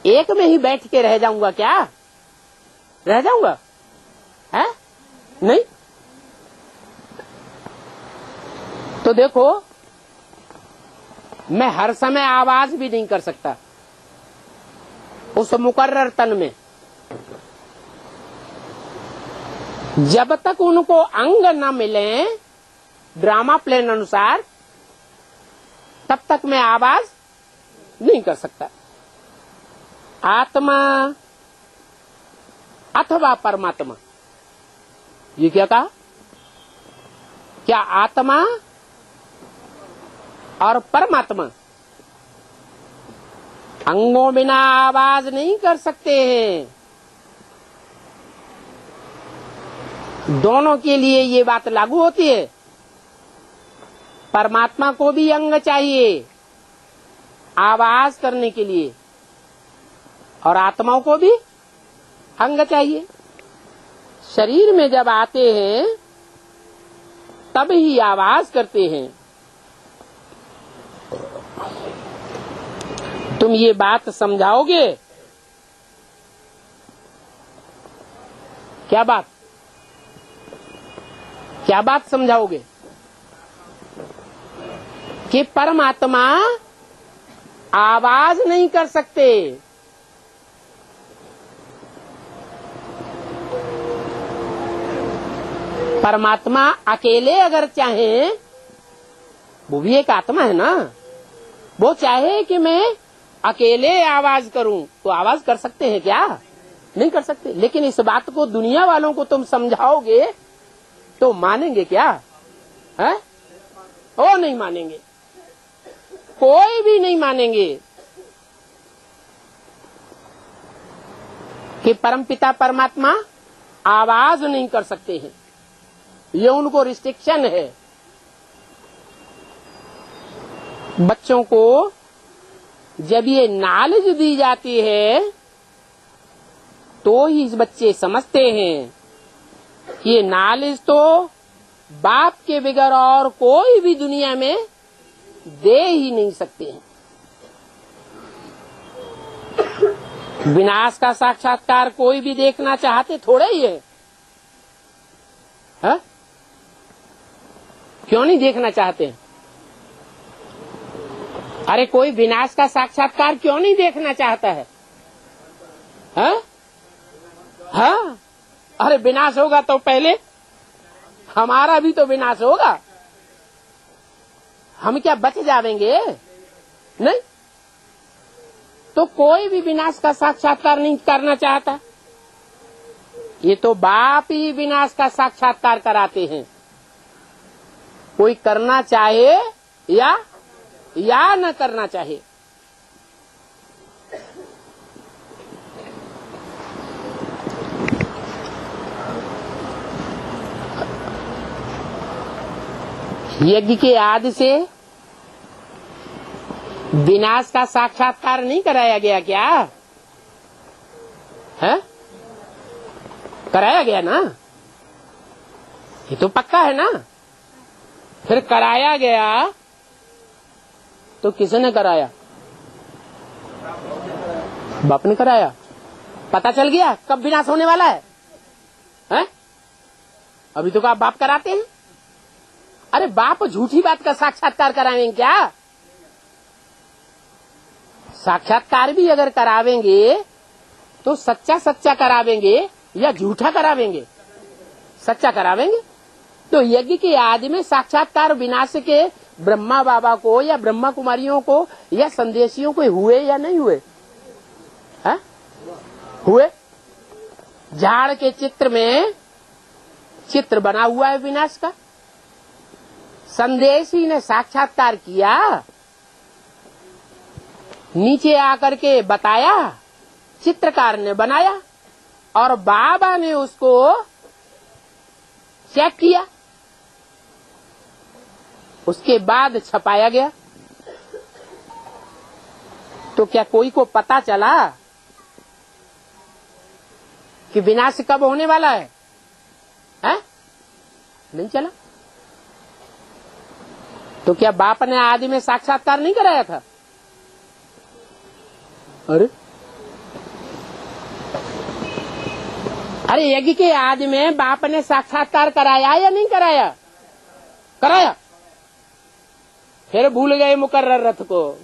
एक में ही बैठ के रह जाऊंगा क्या? रह जाऊंगा? है? नहीं। तो देखो, मैं हर समय आवाज भी नहीं कर सकता उस मुकर्रर तन में। जब तक उनको अंग न मिले ड्रामा प्लेन अनुसार, तब तक मैं आवाज नहीं कर सकता। आत्मा अथवा परमात्मा, ये क्या कहा? क्या आत्मा और परमात्मा अंगों बिना आवाज नहीं कर सकते हैं? दोनों के लिए ये बात लागू होती है। परमात्मा को भी अंग चाहिए आवाज करने के लिए, और आत्माओं को भी अंग चाहिए। शरीर में जब आते हैं तब ही आवाज करते हैं। तुम ये बात समझाओगे? क्या बात? क्या बात समझाओगे? कि परमात्मा आवाज नहीं कर सकते। परमात्मा अकेले अगर चाहे, वो भी एक आत्मा है ना, वो चाहे कि मैं अकेले आवाज करूं तो आवाज कर सकते हैं क्या? नहीं कर सकते। लेकिन इस बात को दुनिया वालों को तुम समझाओगे तो मानेंगे क्या? है? वो नहीं मानेंगे, कोई भी नहीं मानेंगे कि परमपिता परमात्मा आवाज नहीं कर सकते हैं। ये उनको रिस्ट्रिक्शन है। बच्चों को जब ये नॉलेज दी जाती है तो ही बच्चे समझते हैं कि ये नॉलेज तो बाप के बगैर और कोई भी दुनिया में दे ही नहीं सकते हैं। विनाश का साक्षात्कार कोई भी देखना चाहते थोड़े ही है? हा? क्यों नहीं देखना चाहते? अरे कोई विनाश का साक्षात्कार क्यों नहीं देखना चाहता है? हा? हाँ, अरे विनाश होगा तो पहले हमारा भी तो विनाश होगा। हम क्या बच जाएंगे? नहीं। तो कोई भी विनाश का साक्षात्कार नहीं करना चाहता। ये तो बाप ही विनाश का साक्षात्कार कराते हैं। कोई करना चाहे या न करना चाहे। यज्ञ के आदि से विनाश का साक्षात्कार नहीं कराया गया क्या? है? कराया गया ना? ये तो पक्का है ना? फिर कराया गया तो किसने कराया? बाप ने कराया। पता चल गया कब विनाश होने वाला है? हैं? अभी तो आप बाप कराते हैं। अरे बाप झूठी बात का साक्षात्कार करावेंगे क्या? साक्षात्कार भी अगर करावेंगे तो सच्चा सच्चा करावेंगे या झूठा करावेंगे? सच्चा करावेंगे। तो यज्ञ के आदि में साक्षात्कार विनाश के ब्रह्मा बाबा को या ब्रह्मा कुमारियों को या संदेशियों को हुए या नहीं हुए? है? हुए। झाड़ के चित्र में चित्र बना हुआ है विनाश का। संदेशी ने साक्षात्कार किया, नीचे आकर के बताया, चित्रकार ने बनाया और बाबा ने उसको चेक किया। उसके बाद छपाया गया, तो क्या कोई को पता चला कि विनाश कब होने वाला है? नहीं चला। तो क्या बाप ने आदि में साक्षात्कार नहीं कराया था? अरे यज्ञ के आदि में बाप ने साक्षात्कार कराया या नहीं कराया? कराया। फिर भूल गए मुकर्रर रथ को।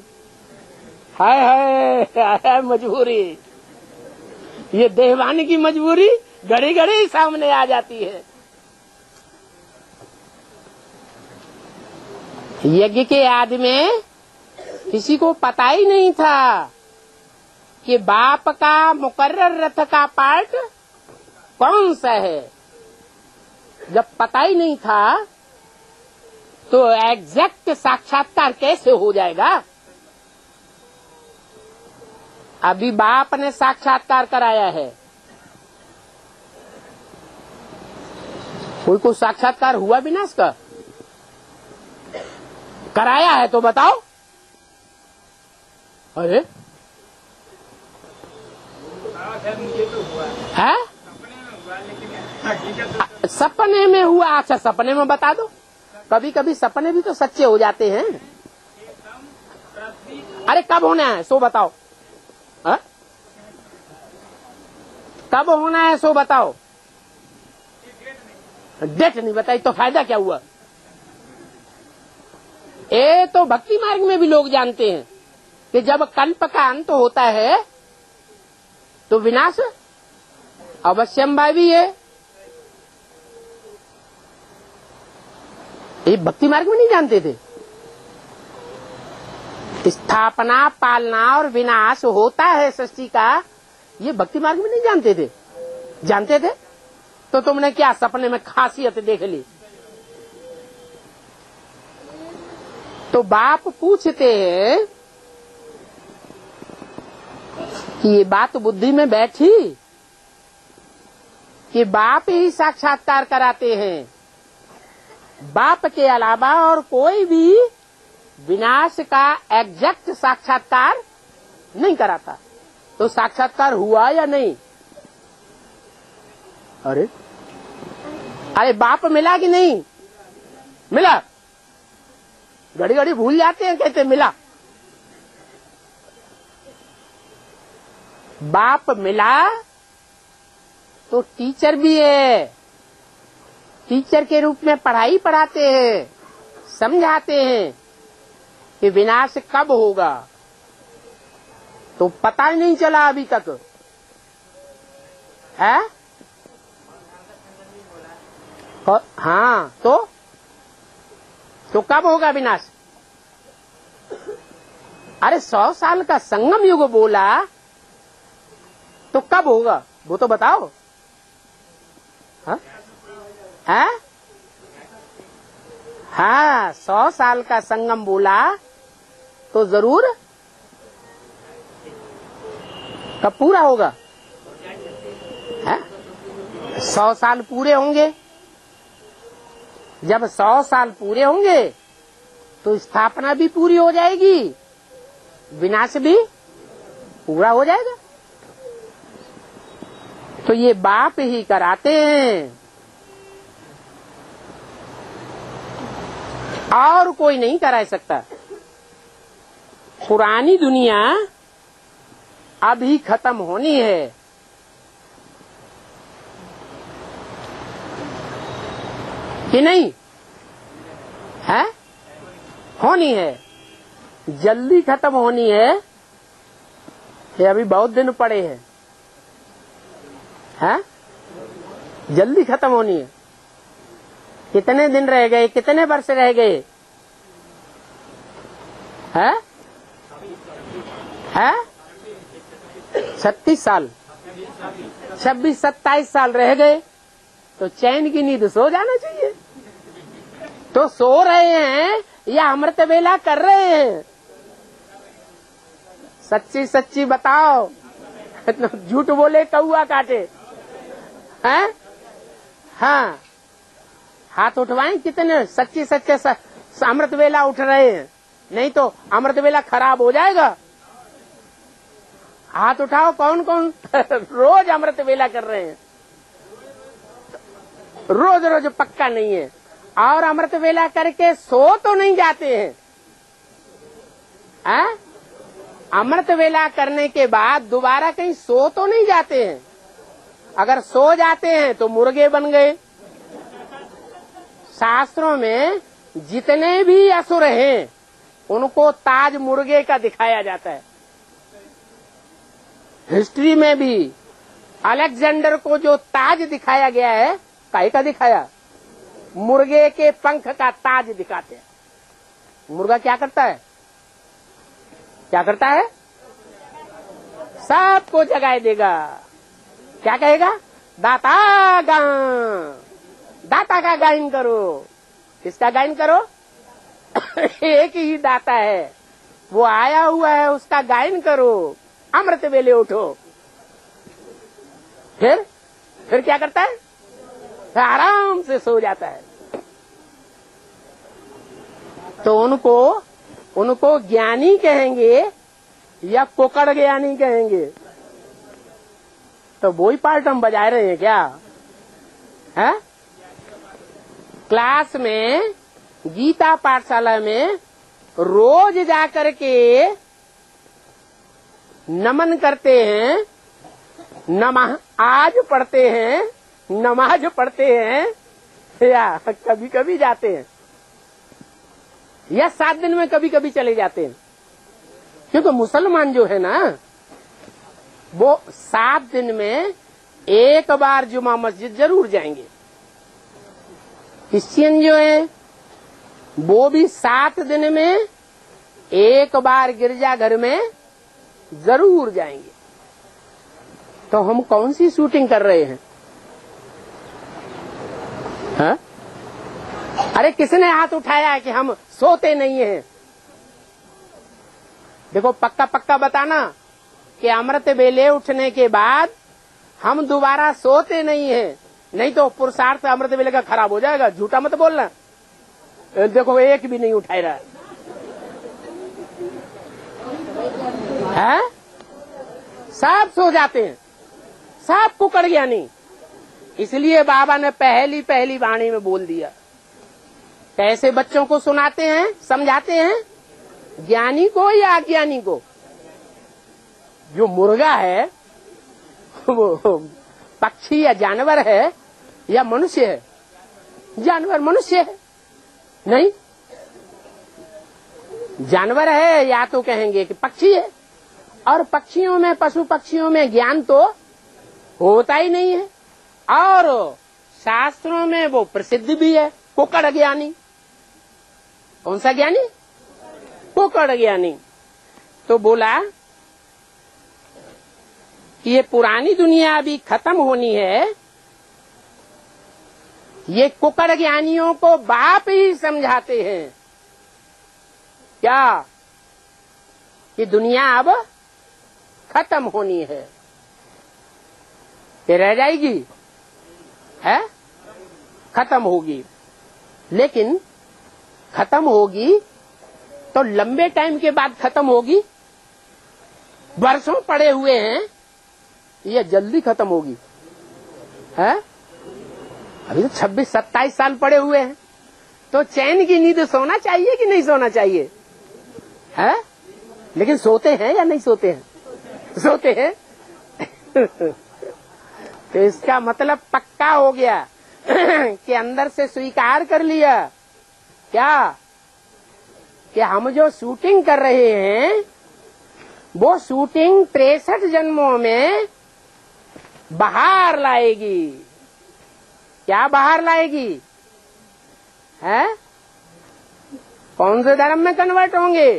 हाय हाय मजबूरी, ये देहवानी की मजबूरी घड़ी घड़ी सामने आ जाती है। यज्ञ के आदि में किसी को पता ही नहीं था कि बाप का मुकर्रर रथ का पार्ट कौन सा है। जब पता ही नहीं था तो एग्जैक्ट साक्षात्कार कैसे हो जाएगा? अभी बाप ने साक्षात्कार कराया है। कोई को साक्षात्कार हुआ विनाश का? कराया है तो बताओ। अरे मुझे तो हुआ है, सपने में हुआ, लेकिन हकीकत सपने में हुआ। अच्छा, सपने में बता दो। कभी कभी सपने भी तो सच्चे हो जाते हैं। अरे कब होना है सो बताओ। कब होना है सो बताओ। डेट नहीं बताई तो फायदा क्या हुआ? ये तो भक्ति मार्ग में भी लोग जानते हैं कि जब कल्प का अंत होता है तो विनाश अवश्यंभावी है। ये भक्ति मार्ग में नहीं जानते थे। स्थापना, पालना और विनाश होता है सृष्टि का, ये भक्ति मार्ग में नहीं जानते थे। जानते थे तो तुमने क्या सपने में खासियत देख ली? तो बाप पूछते हैं कि ये बात बुद्धि में बैठी कि बाप ही साक्षात्कार कराते हैं, बाप के अलावा और कोई भी विनाश का एग्जैक्ट साक्षात्कार नहीं कराता। तो साक्षात्कार हुआ या नहीं? अरे बाप मिला कि नहीं मिला? घड़ी घड़ी भूल जाते हैं, कहते मिला। बाप मिला तो टीचर भी है, टीचर के रूप में पढ़ाई पढ़ाते हैं, समझाते हैं कि विनाश कब होगा। तो पता ही नहीं चला अभी तक है। हाँ तो कब होगा विनाश? अरे 100 साल का संगम युग बोला तो कब होगा वो तो बताओ। हाँ 100 साल का संगम बोला तो जरूर कब पूरा होगा? 100 साल पूरे होंगे। जब 100 साल पूरे होंगे तो स्थापना भी पूरी हो जाएगी, विनाश भी पूरा हो जाएगा। तो ये बाप ही कराते हैं और कोई नहीं करा सकता। पुरानी दुनिया अभी खत्म होनी है। कि नहीं है? होनी है, जल्दी खत्म होनी है। ये अभी बहुत दिन पड़े हैं, जल्दी खत्म होनी है। कितने दिन रह गए, कितने वर्ष रह गए? है 36 साल, 26-27 साल रह गए। तो चैन की नींद सो जाना चाहिए। तो सो रहे हैं या अमृत वेला कर रहे हैं? सच्ची सच्ची बताओ, झूठ बोले कौआ काटे। हैं? हाँ, हाथ उठवाएं कितने सच्ची सच्चे अमृत वेला उठ रहे हैं, नहीं तो अमृत वेला खराब हो जाएगा। हाथ उठाओ कौन कौन रोज अमृत वेला कर रहे हैं। रोज रोज पक्का नहीं है। और अमृत वेला करके सो तो नहीं जाते हैं, अमृत वेला करने के बाद दोबारा कहीं सो तो नहीं जाते हैं। अगर सो जाते हैं तो मुर्गे बन गए। शास्त्रों में जितने भी असुर हैं उनको ताज मुर्गे का दिखाया जाता है। हिस्ट्री में भी अलेक्जेंडर को जो ताज दिखाया गया है, काहे का दिखाया? मुर्गे के पंख का ताज दिखाते हैं। मुर्गा क्या करता है? क्या करता है? सबको जगाए देगा। क्या कहेगा? दाता गा, दाता का गायन करो। किसका गायन करो? एक ही दाता है, वो आया हुआ है, उसका गायन करो। अमृत वेले उठो। फिर क्या करता है? आराम से सो जाता है। तो उनको ज्ञानी कहेंगे या कोकड़ ज्ञानी कहेंगे? तो वही पार्ट हम बजा रहे हैं क्या? है? क्लास में, गीता पाठशाला में रोज जाकर के नमन करते हैं, नमाज आज पढ़ते हैं, नमाज पढ़ते हैं, या कभी कभी जाते हैं, या 7 दिन में कभी कभी चले जाते हैं। क्योंकि मुसलमान जो है ना, वो 7 दिन में एक बार जुमा मस्जिद जरूर जाएंगे। क्रिश्चियन जो है वो भी 7 दिन में एक बार गिरजाघर में जरूर जाएंगे। तो हम कौन सी शूटिंग कर रहे हैं? हा? अरे किसने हाथ उठाया कि हम सोते नहीं हैं? देखो पक्का पक्का बताना कि अमृत वेले उठने के बाद हम दोबारा सोते नहीं हैं, नहीं तो पुरुषार्थ अमृत वेले का खराब हो जाएगा। झूठा मत बोलना। देखो एक भी नहीं उठा रहा है। सब सो जाते हैं, सब कुकड़ ज्ञानी। इसलिए बाबा ने पहली वाणी में बोल दिया। कैसे बच्चों को सुनाते हैं, समझाते हैं? ज्ञानी को या अज्ञानी को? जो मुर्गा है वो पक्षी या जानवर है या मनुष्य है? जानवर मनुष्य है नहीं, जानवर है या तो कहेंगे कि पक्षी है। और पक्षियों में, पशु पक्षियों में ज्ञान तो होता ही नहीं है। और शास्त्रों में वो प्रसिद्ध भी है, कुकड़ ज्ञानी। कौन सा ज्ञानी? कुकड़ ज्ञानी। तो बोला कि ये पुरानी दुनिया अभी खत्म होनी है। ये कुकड़ ज्ञानियों को बाप ही समझाते हैं क्या कि दुनिया अब खत्म होनी है, ये रह जाएगी, है खत्म होगी। लेकिन खत्म होगी तो लंबे टाइम के बाद खत्म होगी? वर्षों पड़े हुए हैं, ये जल्दी खत्म होगी? है अभी तो 26-27 साल पड़े हुए हैं। तो चैन की नींद सोना चाहिए कि नहीं सोना चाहिए? है लेकिन सोते हैं या नहीं सोते हैं? सोते हैं। तो इसका मतलब पक्का हो गया कि अंदर से स्वीकार कर लिया क्या कि हम जो शूटिंग कर रहे हैं वो शूटिंग 63 जन्मों में बाहर लाएगी। क्या बाहर लाएगी? है कौन से धर्म में कन्वर्ट होंगे?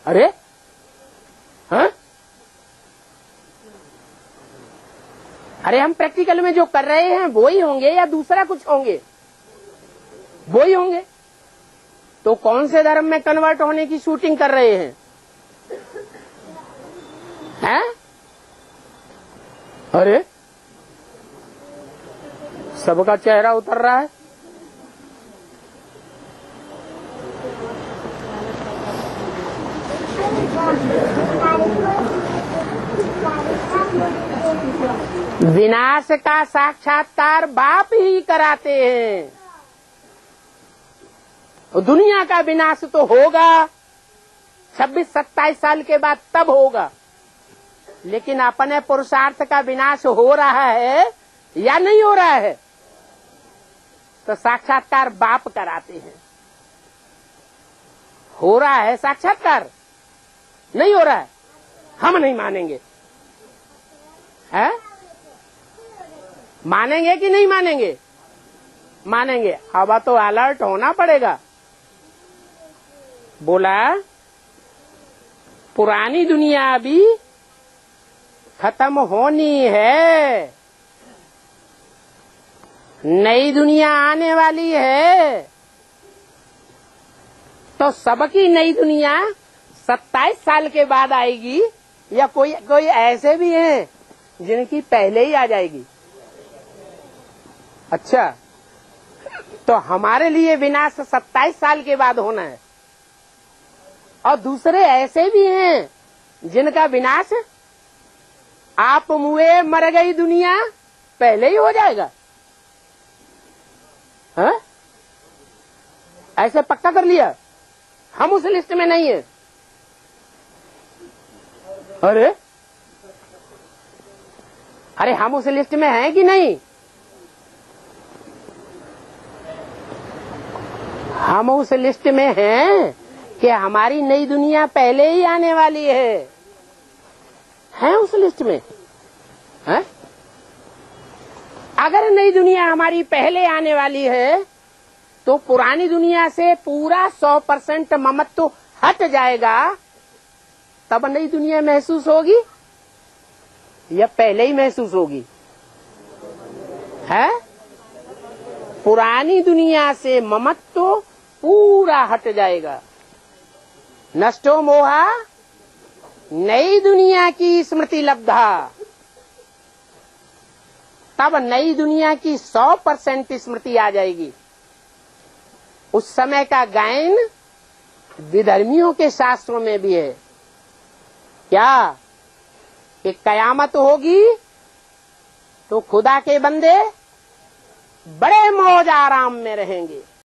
अरे हाँ? अरे हम प्रैक्टिकल में जो कर रहे हैं वो ही होंगे या दूसरा कुछ होंगे? वो ही होंगे। तो कौन से धर्म में कन्वर्ट होने की शूटिंग कर रहे हैं? हैं? अरे सबका चेहरा उतर रहा है। विनाश का साक्षात्कार बाप ही कराते हैं। दुनिया का विनाश तो होगा 26-27 साल के बाद, तब होगा। लेकिन अपने पुरुषार्थ का विनाश हो रहा है या नहीं हो रहा है, तो साक्षात्कार बाप कराते हैं। हो रहा है साक्षात्कार, नहीं हो रहा है, हम नहीं मानेंगे। है? मानेंगे कि नहीं मानेंगे? मानेंगे। अब तो अलर्ट होना पड़ेगा। बोला पुरानी दुनिया अभी खत्म होनी है, नई दुनिया आने वाली है। तो सबकी नई दुनिया 27 साल के बाद आएगी, या कोई ऐसे भी हैं जिनकी पहले ही आ जाएगी? अच्छा, तो हमारे लिए विनाश 27 साल के बाद होना है, और दूसरे ऐसे भी हैं जिनका विनाश आप मुए मर गई दुनिया पहले ही हो जाएगा। है? ऐसे पक्का कर लिया, हम उस लिस्ट में नहीं है। अरे हम उस लिस्ट में हैं कि नहीं? हम उस लिस्ट में हैं कि हमारी नई दुनिया पहले ही आने वाली है उस लिस्ट में? है? अगर नई दुनिया हमारी पहले आने वाली है, तो पुरानी दुनिया से पूरा 100% ममत्व हट जाएगा, तब नई दुनिया महसूस होगी या पहले ही महसूस होगी? है? पुरानी दुनिया से ममत्व पूरा हट जाएगा। नष्टो मोहा नई दुनिया की स्मृति लब्धा, तब नई दुनिया की 100% स्मृति आ जाएगी। उस समय का गायन विधर्मियों के शास्त्रों में भी है। क्या कि कयामत होगी तो खुदा के बंदे बड़े मौज आराम में रहेंगे।